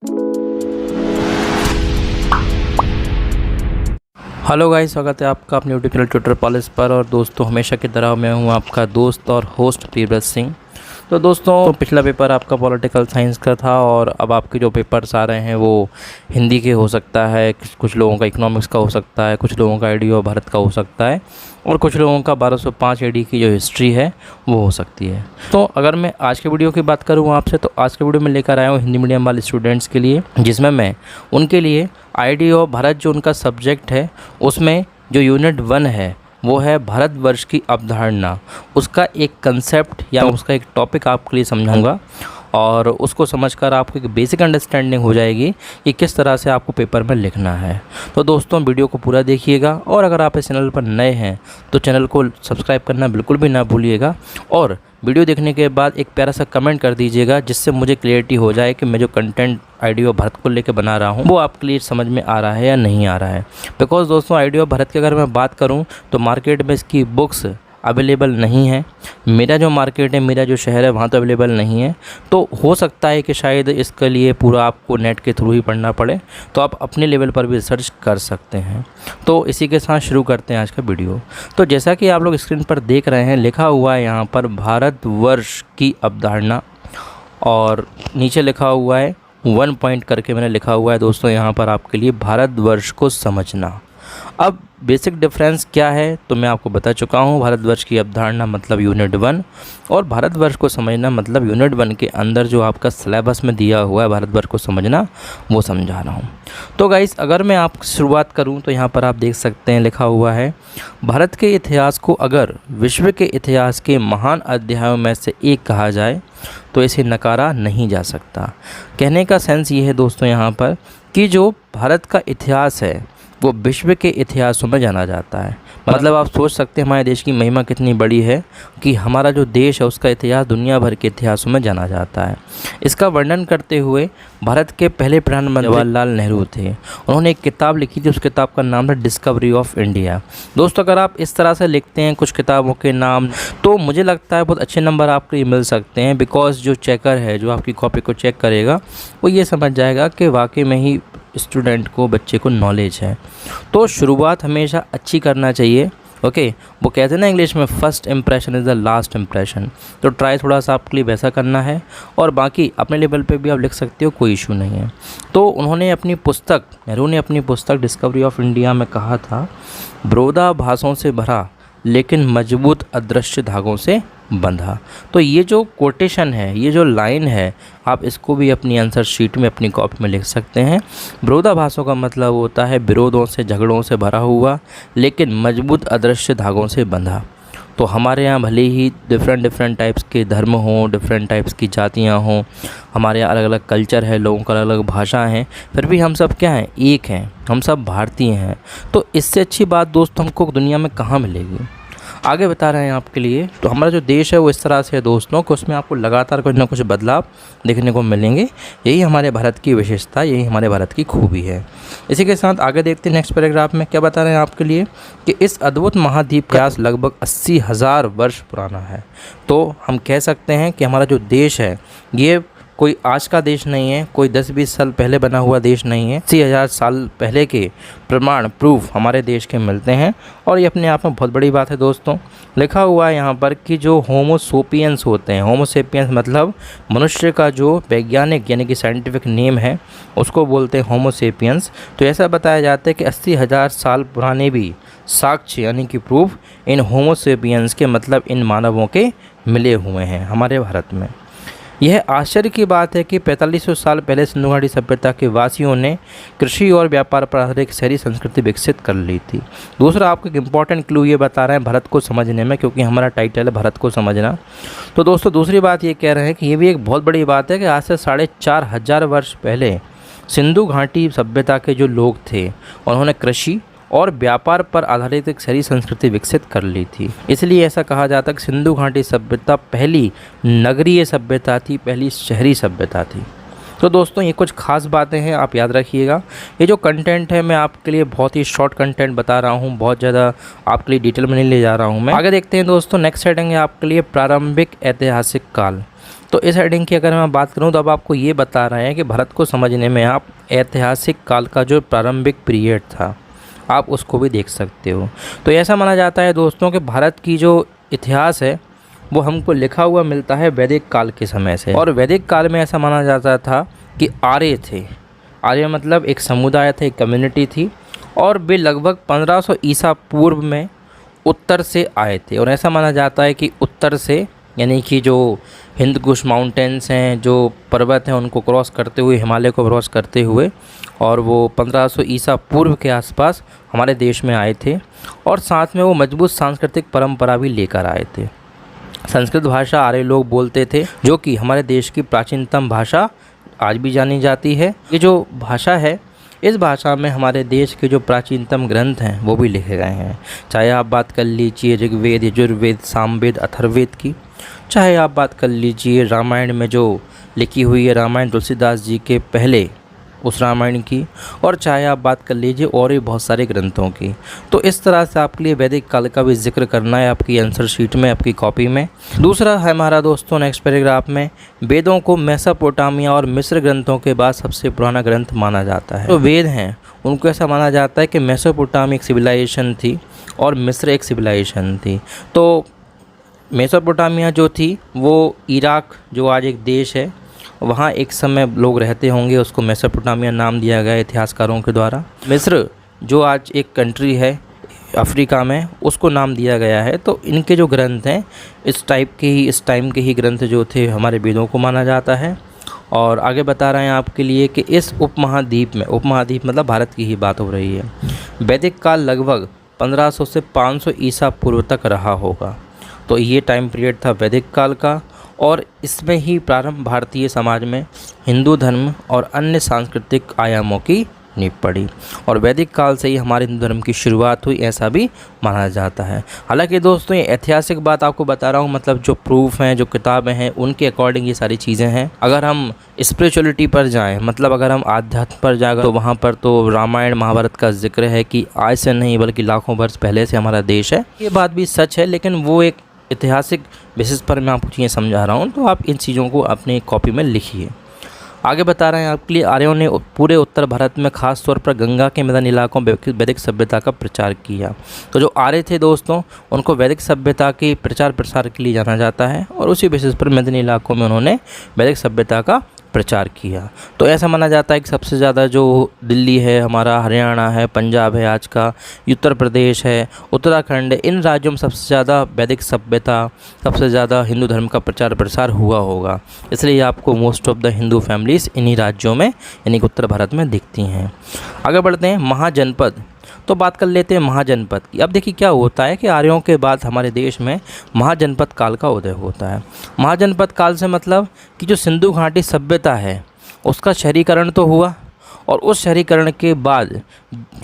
Hello guys, स्वागत है आपका अपने यूट्यूब चैनल ट्यूटर पॉलिस पर। और दोस्तों, हमेशा की तरह मैं हूं आपका दोस्त और होस्ट प्रियव्रत सिंह। तो दोस्तों, पिछला पेपर आपका पॉलिटिकल साइंस का था और अब आपके जो पेपर्स आ रहे हैं वो हिंदी के हो सकता है, कुछ लोगों का इकोनॉमिक्स का हो सकता है, कुछ लोगों का आईडी ऑफ भारत का हो सकता है और कुछ लोगों का 1205 एडी की जो हिस्ट्री है वो हो सकती है। तो अगर मैं आज के वीडियो की बात करूँ आपसे, तो आज के वीडियो में लेकर आया हूँ हिंदी मीडियम वाले स्टूडेंट्स के लिए, जिसमें मैं उनके लिए आईडी ऑफ भारत जो उनका सब्जेक्ट है उसमें जो यूनिट 1 है वो है भारतवर्ष की अवधारणा, उसका एक कंसेप्ट या उसका एक टॉपिक आपके लिए समझाऊंगा और उसको समझकर आपको एक बेसिक अंडरस्टैंडिंग हो जाएगी कि किस तरह से आपको पेपर में लिखना है। तो दोस्तों, वीडियो को पूरा देखिएगा और अगर आप इस चैनल पर नए हैं तो चैनल को सब्सक्राइब करना बिल्कुल भी ना भूलिएगा और वीडियो देखने के बाद एक प्यारा सा कमेंट कर दीजिएगा, जिससे मुझे क्लियरिटी हो जाए कि मैं जो कंटेंट आईडी ऑफ भारत को लेकर बना रहा हूँ वो आपके लिए समझ में आ रहा है या नहीं आ रहा है। बिकॉज दोस्तों, आईडी ऑफ भारत की अगर मैं बात करूँ तो मार्केट में इसकी बुक्स अवेलेबल नहीं है। मेरा जो मार्केट है, मेरा जो शहर है, वहाँ तो अवेलेबल नहीं है। तो हो सकता है कि शायद इसके लिए पूरा आपको नेट के थ्रू ही पढ़ना पड़े, तो आप अपने लेवल पर भी रिसर्च कर सकते हैं। तो इसी के साथ शुरू करते हैं आज का वीडियो। तो जैसा कि आप लोग स्क्रीन पर देख रहे हैं, लिखा हुआ है यहाँ पर भारतवर्ष की अवधारणा और नीचे लिखा हुआ है 1 पॉइंट करके मैंने लिखा हुआ है दोस्तों यहाँ पर आपके लिए, भारतवर्ष को समझना। अब बेसिक डिफरेंस क्या है तो मैं आपको बता चुका हूँ। भारतवर्ष की अवधारणा मतलब यूनिट 1 और भारतवर्ष को समझना मतलब यूनिट 1 के अंदर जो आपका सिलेबस में दिया हुआ है भारतवर्ष को समझना, वो समझा रहा हूँ। तो गाइस, अगर मैं आप शुरुआत करूँ तो यहाँ पर आप देख सकते हैं लिखा हुआ है, भारत के इतिहास को अगर विश्व के इतिहास के महान अध्यायों में से एक कहा जाए तो इसे नकारा नहीं जा सकता। कहने का सेंस ये है दोस्तों यहाँ पर कि जो भारत का इतिहास है वो विश्व के इतिहासों में जाना जाता है। मतलब आप सोच सकते हैं हमारे देश की महिमा कितनी बड़ी है कि हमारा जो देश है उसका इतिहास दुनिया भर के इतिहासों में जाना जाता है। इसका वर्णन करते हुए भारत के पहले प्रधानमंत्री जवाहरलाल नेहरू थे। उन्होंने एक किताब लिखी थी, उस किताब का नाम था डिस्कवरी ऑफ इंडिया। दोस्तों, अगर आप इस तरह से लिखते हैं कुछ किताबों के नाम तो मुझे लगता है बहुत अच्छे नंबर आपके लिए मिल सकते हैं। बिकॉज जो चेकर है, जो आपकी कॉपी को चेक करेगा, वो ये समझ जाएगा कि वाकई में ही स्टूडेंट को, बच्चे को नॉलेज है। तो शुरुआत हमेशा अच्छी करना चाहिए। ओके, वो कहते हैं ना इंग्लिश में, first impression is the last impression. तो ट्राई थोड़ा सा आपके लिए वैसा करना है और बाकी अपने लेवल पे भी आप लिख सकते हो, कोई इशू नहीं है। तो उन्होंने अपनी पुस्तक, नेहरू ने अपनी पुस्तक डिस्कवरी ऑफ इंडिया में कहा था, विरोधाभासों से भरा लेकिन मजबूत अदृश्य धागों से बंधा। तो ये जो कोटेशन है, ये जो लाइन है, आप इसको भी अपनी आंसर शीट में, अपनी कॉपी में लिख सकते हैं। विरोधाभासों का मतलब होता है विरोधों से, झगड़ों से भरा हुआ लेकिन मजबूत अदृश्य धागों से बंधा। तो हमारे यहाँ भले ही डिफरेंट टाइप्स के धर्म हों, डिफरेंट टाइप्स की जातियाँ हों, हमारे यहाँ अलग अलग कल्चर है, लोगों का अलग अलग भाषा हैं, फिर भी हम सब क्या हैं, एक हैं, हम सब भारतीय हैं। तो इससे अच्छी बात दोस्तों हमको दुनिया में कहाँ मिलेगी। आगे बता रहे हैं आपके लिए। तो हमारा जो देश है वो इस तरह से है दोस्तों कि उसमें आपको लगातार कुछ ना कुछ बदलाव देखने को मिलेंगे। यही हमारे भारत की विशेषता, यही हमारे भारत की खूबी है। इसी के साथ आगे देखते हैं नेक्स्ट पैराग्राफ में क्या बता रहे हैं आपके लिए कि इस अद्भुत महाद्वीप का इतिहास लगभग 80,000 वर्ष पुराना है। तो हम कह सकते हैं कि हमारा जो देश है ये कोई आज का देश नहीं है, कोई 10-20 साल पहले बना हुआ देश नहीं है। 80,000 साल पहले के प्रमाण, प्रूफ हमारे देश के मिलते हैं और ये अपने आप में बहुत बड़ी बात है दोस्तों। लिखा हुआ है यहाँ पर कि जो होमो सेपियंस होते हैं, होमो सेपियंस मतलब मनुष्य का जो वैज्ञानिक यानी कि साइंटिफिक नेम है उसको बोलते हैं होमो सेपियंस। तो ऐसा बताया जाता है कि 80,000 साल पुराने भी साक्ष्य यानी कि प्रूफ इन होमो सेपियंस के मतलब इन मानवों के मिले हुए हैं हमारे भारत में। यह आश्चर्य की बात है कि 4500 साल पहले सिंधु घाटी सभ्यता के वासियों ने कृषि और व्यापार पर आधारित शहरी संस्कृति विकसित कर ली थी। दूसरा आपको एक इम्पॉर्टेंट क्लू ये बता रहे हैं भारत को समझने में, क्योंकि हमारा टाइटल है भारत को समझना। तो दोस्तों, दूसरी बात ये कह रहे हैं कि ये भी एक बहुत बड़ी बात है कि आज से 4,500 वर्ष पहले सिंधु घाटी सभ्यता के जो लोग थे उन्होंने कृषि और व्यापार पर आधारित एक शहरी संस्कृति विकसित कर ली थी। इसलिए ऐसा कहा जाता है कि सिंधु घाटी सभ्यता पहली नगरीय सभ्यता थी, पहली शहरी सभ्यता थी। तो दोस्तों, ये कुछ खास बातें हैं, आप याद रखिएगा। ये जो कंटेंट है मैं आपके लिए बहुत ही शॉर्ट कंटेंट बता रहा हूँ, बहुत ज़्यादा आपके लिए डिटेल में नहीं ले जा रहा हूँ मैं। आगे देखते हैं दोस्तों, नेक्स्ट हेडिंग है आपके लिए प्रारंभिक ऐतिहासिक काल। तो इस हेडिंग की अगर मैं बात करूं तो अब आपको ये बता रहे हैं कि भारत को समझने में आप ऐतिहासिक काल का जो प्रारंभिक पीरियड था आप उसको भी देख सकते हो। तो ऐसा माना जाता है दोस्तों कि भारत की जो इतिहास है वो हमको लिखा हुआ मिलता है वैदिक काल के समय से। और वैदिक काल में ऐसा माना जाता था कि आर्य थे, आर्य मतलब एक समुदाय था, एक कम्युनिटी थी, और वे लगभग 1500 ईसा पूर्व में उत्तर से आए थे। और ऐसा माना जाता है कि उत्तर से यानी कि जो हिंद कुश माउंटेन्स हैं, जो पर्वत हैं, उनको क्रॉस करते हुए, हिमालय को क्रॉस करते हुए, और वो 1500 ईसा पूर्व के आसपास हमारे देश में आए थे। और साथ में वो मजबूत सांस्कृतिक परंपरा भी लेकर आए थे। संस्कृत भाषा आर्य लोग बोलते थे, जो कि हमारे देश की प्राचीनतम भाषा आज भी जानी जाती है। ये जो भाषा है, इस भाषा में हमारे देश के जो प्राचीनतम ग्रंथ हैं वो भी लिखे गए हैं। चाहे आप बात कर लीजिए ऋग्वेद, यजुर्वेद, सामवेद, अथर्ववेद की, चाहे आप बात कर लीजिए रामायण में जो लिखी हुई है, रामायण तुलसीदास जी के पहले उस रामायण की, और चाहे आप बात कर लीजिए और भी बहुत सारे ग्रंथों की। तो इस तरह से आपके लिए वैदिक काल का भी जिक्र करना है आपकी आंसर शीट में, आपकी कॉपी में। दूसरा है हमारा दोस्तों नेक्स्ट पैराग्राफ में, वेदों को मेसोपोटामिया और मिस्र ग्रंथों के बाद सबसे पुराना ग्रंथ माना जाता है। तो वेद हैं उनको ऐसा माना जाता है कि मेसोपोटामिया एक सिविलाइजेशन थी और मिस्र एक सिविलाइजेशन थी। तो मेसोपोटामिया जो थी वो इराक, जो आज एक देश है, वहाँ एक समय लोग रहते होंगे, उसको मेसोपोटामिया नाम दिया गया इतिहासकारों के द्वारा। मिस्र जो आज एक कंट्री है अफ्रीका में, उसको नाम दिया गया है। तो इनके जो ग्रंथ हैं इस टाइम के ही ग्रंथ जो थे हमारे वेदों को माना जाता है। और आगे बता रहे हैं आपके लिए कि इस उपमहाद्वीप में, उपमहाद्वीप मतलब भारत की ही बात हो रही है, वैदिक काल लगभग 1500 से 500 ईसा पूर्व तक रहा होगा। तो ये टाइम पीरियड था वैदिक काल का, और इसमें ही प्रारंभ भारतीय समाज में हिंदू धर्म और अन्य सांस्कृतिक आयामों की नींव पड़ी। और वैदिक काल से ही हमारे हिंदू धर्म की शुरुआत हुई, ऐसा भी माना जाता है। हालांकि दोस्तों ये ऐतिहासिक बात आपको बता रहा हूँ, मतलब जो प्रूफ हैं, जो किताबें हैं, उनके अकॉर्डिंग ये सारी चीज़ें हैं। अगर हम स्पिरिचुअलिटी पर जाएं, मतलब अगर हम आध्यात्म पर जाएं, तो वहाँ पर तो रामायण महाभारत का जिक्र है कि आज से नहीं बल्कि लाखों वर्ष पहले से हमारा देश है। ये बात भी सच है, लेकिन वो एक ऐतिहासिक बेसिस पर मैं आपको चीज़ें समझा रहा हूँ, तो आप इन चीज़ों को अपनी कॉपी में लिखिए। आगे बता रहे हैं आपके लिए, आर्यों ने पूरे उत्तर भारत में खास तौर पर गंगा के मैदानी इलाकों में वैदिक सभ्यता का प्रचार किया। तो जो आर्य थे दोस्तों, उनको वैदिक सभ्यता के प्रचार प्रसार के लिए जाना जाता है, और उसी बेसिस पर मैदानी इलाकों में उन्होंने वैदिक सभ्यता का प्रचार किया। तो ऐसा माना जाता है कि सबसे ज़्यादा जो दिल्ली है हमारा, हरियाणा है, पंजाब है आज का, उत्तर प्रदेश है, उत्तराखंड है, इन राज्यों में सबसे ज़्यादा वैदिक सभ्यता, सबसे ज़्यादा हिंदू धर्म का प्रचार प्रसार हुआ होगा। इसलिए आपको most of the Hindu families इन्हीं राज्यों में यानी कि उत्तर भारत में दिखती हैं। आगे बढ़ते हैं महाजनपद। तो बात कर लेते हैं महाजनपद की। अब देखिए क्या होता है कि आर्यों के बाद हमारे देश में महाजनपद काल का उदय होता है। महाजनपद काल से मतलब कि जो सिंधु घाटी सभ्यता है उसका शहरीकरण तो हुआ, और उस शहरीकरण के बाद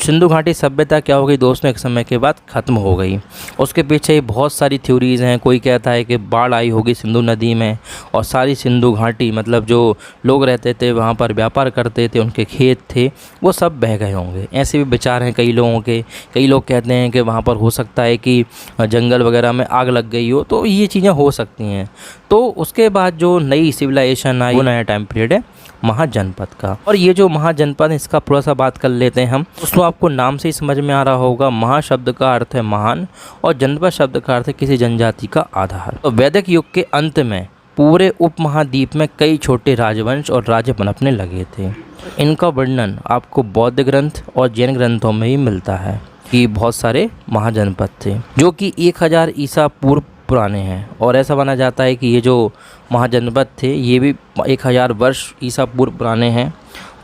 सिंधु घाटी सभ्यता क्या हो गई दोस्तों, एक समय के बाद ख़त्म हो गई। उसके पीछे बहुत सारी थ्योरीज़ हैं। कोई कहता है कि बाढ़ आई होगी सिंधु नदी में और सारी सिंधु घाटी, मतलब जो लोग रहते थे वहाँ पर व्यापार करते थे, उनके खेत थे, वो सब बह गए होंगे। ऐसे भी विचार हैं कई लोगों के। कई लोग कहते हैं कि वहाँ पर हो सकता है कि जंगल वगैरह में आग लग गई हो, तो ये चीज़ें हो सकती हैं। तो उसके बाद जो नई सिविलाइजेशन आई, वो नया टाइम पीरियड है महाजनपद का। और ये जो महाजनपद, इसका पूरा सा बात कर लेते हैं हम। उसको आपको नाम से ही समझ में आ रहा होगा, महा शब्द का अर्थ है महान और जनपद शब्द का अर्थ है किसी जनजाति का आधार। तो वैदिक युग के अंत में पूरे उपमहाद्वीप में कई छोटे राजवंश और राज्य पनपने लगे थे। इनका वर्णन आपको बौद्ध ग्रंथ और जैन ग्रंथों में ही मिलता है कि बहुत सारे महाजनपद थे जो कि 1000 ईसा पूर्व पुराने हैं। और ऐसा माना जाता है कि ये जो महाजनपद थे ये भी 1000 वर्ष ईसा पूर्व पुराने हैं।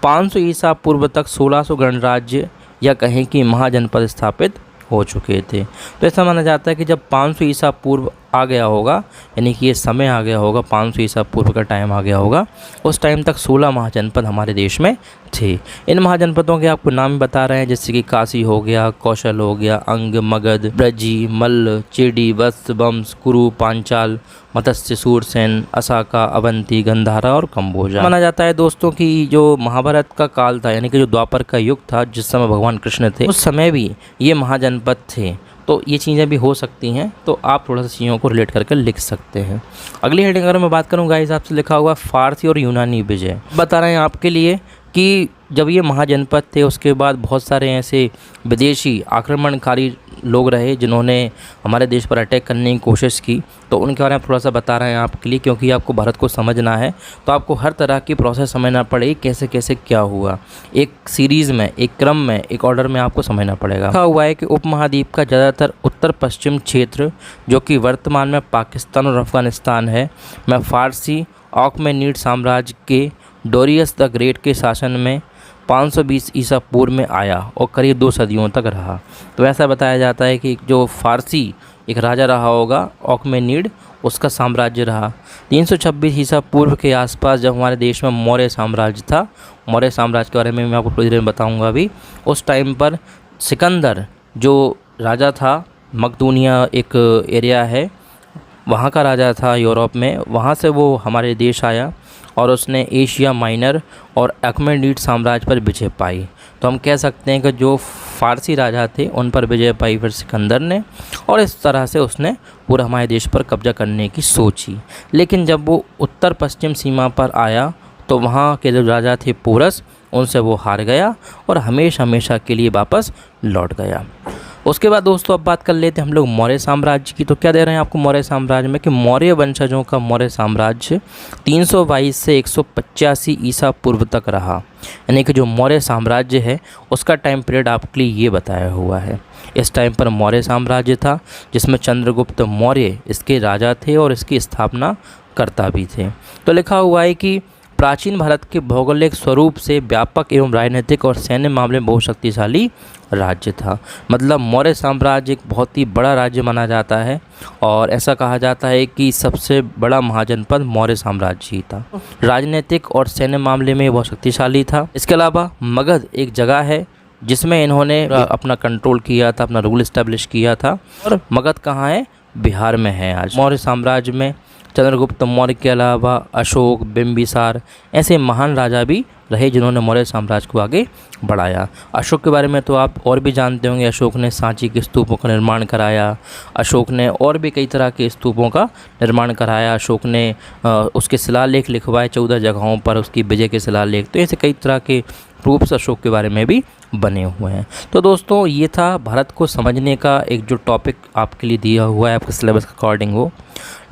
500 ईसा पूर्व तक 1600 गणराज्य या कहें कि महाजनपद स्थापित हो चुके थे। तो ऐसा माना जाता है कि जब 500 ईसा पूर्व आ गया होगा, यानी कि ये समय आ गया होगा, 500 ईसा पूर्व का टाइम आ गया होगा, उस टाइम तक 16 महाजनपद हमारे देश में थे। इन महाजनपदों के आपको नाम बता रहे हैं, जैसे कि काशी हो गया, कौशल हो गया, अंग, मगध, ब्रजी, मल्ल, चेडी, वत्स, वंश, कुरु, पांचाल, मत्स्य, सूरसेन, असाका, अवंती, गंधारा और कंबोजा। माना जाता है दोस्तों कि जो महाभारत का काल था, यानी कि जो द्वापर का युग था, जिस समय भगवान कृष्ण थे, उस समय भी ये महाजनपद थे। तो ये चीज़ें भी हो सकती हैं, तो आप थोड़ा सा चीज़ों को रिलेट करके लिख सकते हैं। अगली हेडिंग अगर मैं बात करूँ गाइस, आपसे लिखा हुआ फारसी और यूनानी विजय। बता रहे हैं आपके लिए कि जब ये महाजनपद थे उसके बाद बहुत सारे ऐसे विदेशी आक्रमणकारी लोग रहे जिन्होंने हमारे देश पर अटैक करने की कोशिश की, तो उनके बारे में थोड़ा सा बता रहे हैं आपके लिए, क्योंकि आपको भारत को समझना है तो आपको हर तरह की प्रोसेस समझना पड़ेगी, कैसे कैसे क्या हुआ, एक सीरीज़ में, एक क्रम में, एक ऑर्डर में आपको समझना पड़ेगा। लिखा हुआ है कि उपमहाद्वीप का ज़्यादातर उत्तर पश्चिम क्षेत्र, जो कि वर्तमान में पाकिस्तान और अफ़गानिस्तान है, में फ़ारसी ऑकमेनिड साम्राज्य के डोरियस द ग्रेट के शासन में 520 ईसा पूर्व में आया और करीब 2 सदियों तक रहा। तो ऐसा बताया जाता है कि जो फ़ारसी एक राजा रहा होगा ऑकमेनिड, उसका साम्राज्य रहा। 326 ईसा पूर्व के आसपास जब हमारे देश में मौर्य साम्राज्य था, मौर्य साम्राज्य के बारे में मैं आपको थोड़ी देर में बताऊंगा अभी, उस टाइम पर सिकंदर जो राजा था, मकदूनिया एक एरिया है, वहाँ का राजा था यूरोप में, वहाँ से वो हमारे देश आया और उसने एशिया माइनर और अकमेनिड साम्राज्य पर विजय पाई। तो हम कह सकते हैं कि जो फ़ारसी राजा थे उन पर विजय पाई फिर सिकंदर ने, और इस तरह से उसने पूरा हमारे देश पर कब्जा करने की सोची। लेकिन जब वो उत्तर पश्चिम सीमा पर आया तो वहाँ के जो राजा थे पोरस, उनसे वो हार गया और हमेशा के लिए वापस लौट गया। उसके बाद दोस्तों अब बात कर लेते हैं हम लोग मौर्य साम्राज्य की। तो क्या दे रहे हैं आपको मौर्य साम्राज्य में कि मौर्य वंशजों का मौर्य साम्राज्य 322 से 185 ईसा पूर्व तक रहा। यानी कि जो मौर्य साम्राज्य है उसका टाइम पीरियड आपके लिए ये बताया हुआ है। इस टाइम पर मौर्य साम्राज्य था जिसमें चंद्रगुप्त मौर्य इसके राजा थे और इसकी स्थापना करता भी थे। तो लिखा हुआ है कि प्राचीन भारत के भौगोलिक स्वरूप से व्यापक एवं राजनीतिक और सैन्य मामले में बहुत शक्तिशाली राज्य था। मतलब मौर्य साम्राज्य एक बहुत ही बड़ा राज्य माना जाता है और ऐसा कहा जाता है कि सबसे बड़ा महाजनपद मौर्य साम्राज्य ही था। राजनीतिक और सैन्य मामले में बहुत शक्तिशाली था। इसके अलावा मगध एक जगह है जिसमें इन्होंने अपना कंट्रोल किया था, अपना रूल इस्टेब्लिश किया था। और मगध कहाँ है? बिहार में है आज। मौर्य साम्राज्य में चंद्रगुप्त मौर्य के अलावा अशोक, बिंबिसार ऐसे महान राजा भी रहे जिन्होंने मौर्य साम्राज्य को आगे बढ़ाया। अशोक के बारे में तो आप और भी जानते होंगे, अशोक ने सांची के स्तूपों का निर्माण कराया, अशोक ने और भी कई तरह के स्तूपों का निर्माण कराया, अशोक ने उसके शिलालेख लिखवाए 14 जगहों पर, उसकी विजय के शिलालेख। तो ऐसे कई तरह के प्रूफ्स अशोक के बारे में भी बने हुए हैं। तो दोस्तों ये था भारत को समझने का एक जो टॉपिक आपके लिए दिया हुआ है, आपके सिलेबस के अकॉर्डिंग हो।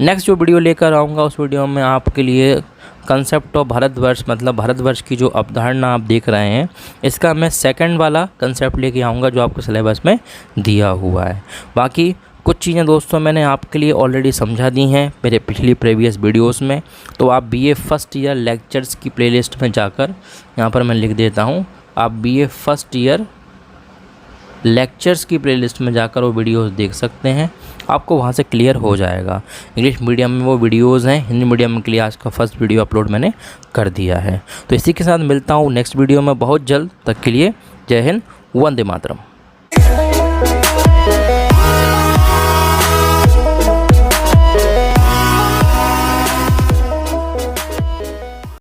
नेक्स्ट जो वीडियो लेकर आऊँगा उस वीडियो में आपके लिए कंसेप्ट ऑफ भारतवर्ष, मतलब भारतवर्ष की जो अवधारणा आप देख रहे हैं, इसका मैं सेकंड वाला कंसेप्ट लेके आऊँगा जो आपको सिलेबस में दिया हुआ है। बाकी कुछ चीज़ें दोस्तों मैंने आपके लिए ऑलरेडी समझा दी हैं मेरे पिछली प्रीवियस वीडियोस में। तो आप बीए फर्स्ट ईयर लेक्चर्स की प्लेलिस्ट में जाकर, यहाँ पर मैं लिख देता हूँ, आप बीए फर्स्ट ईयर लेक्चर्स की प्लेलिस्ट में जाकर वो वीडियोस देख सकते हैं, आपको वहाँ से क्लियर हो जाएगा। इंग्लिश मीडियम में वो वीडियोस हैं, हिंदी मीडियम के लिए आज का फर्स्ट वीडियो अपलोड मैंने कर दिया है। तो इसी के साथ मिलता हूँ नेक्स्ट वीडियो में बहुत जल्द। तक के लिए जय हिंद, वंदे मातरम।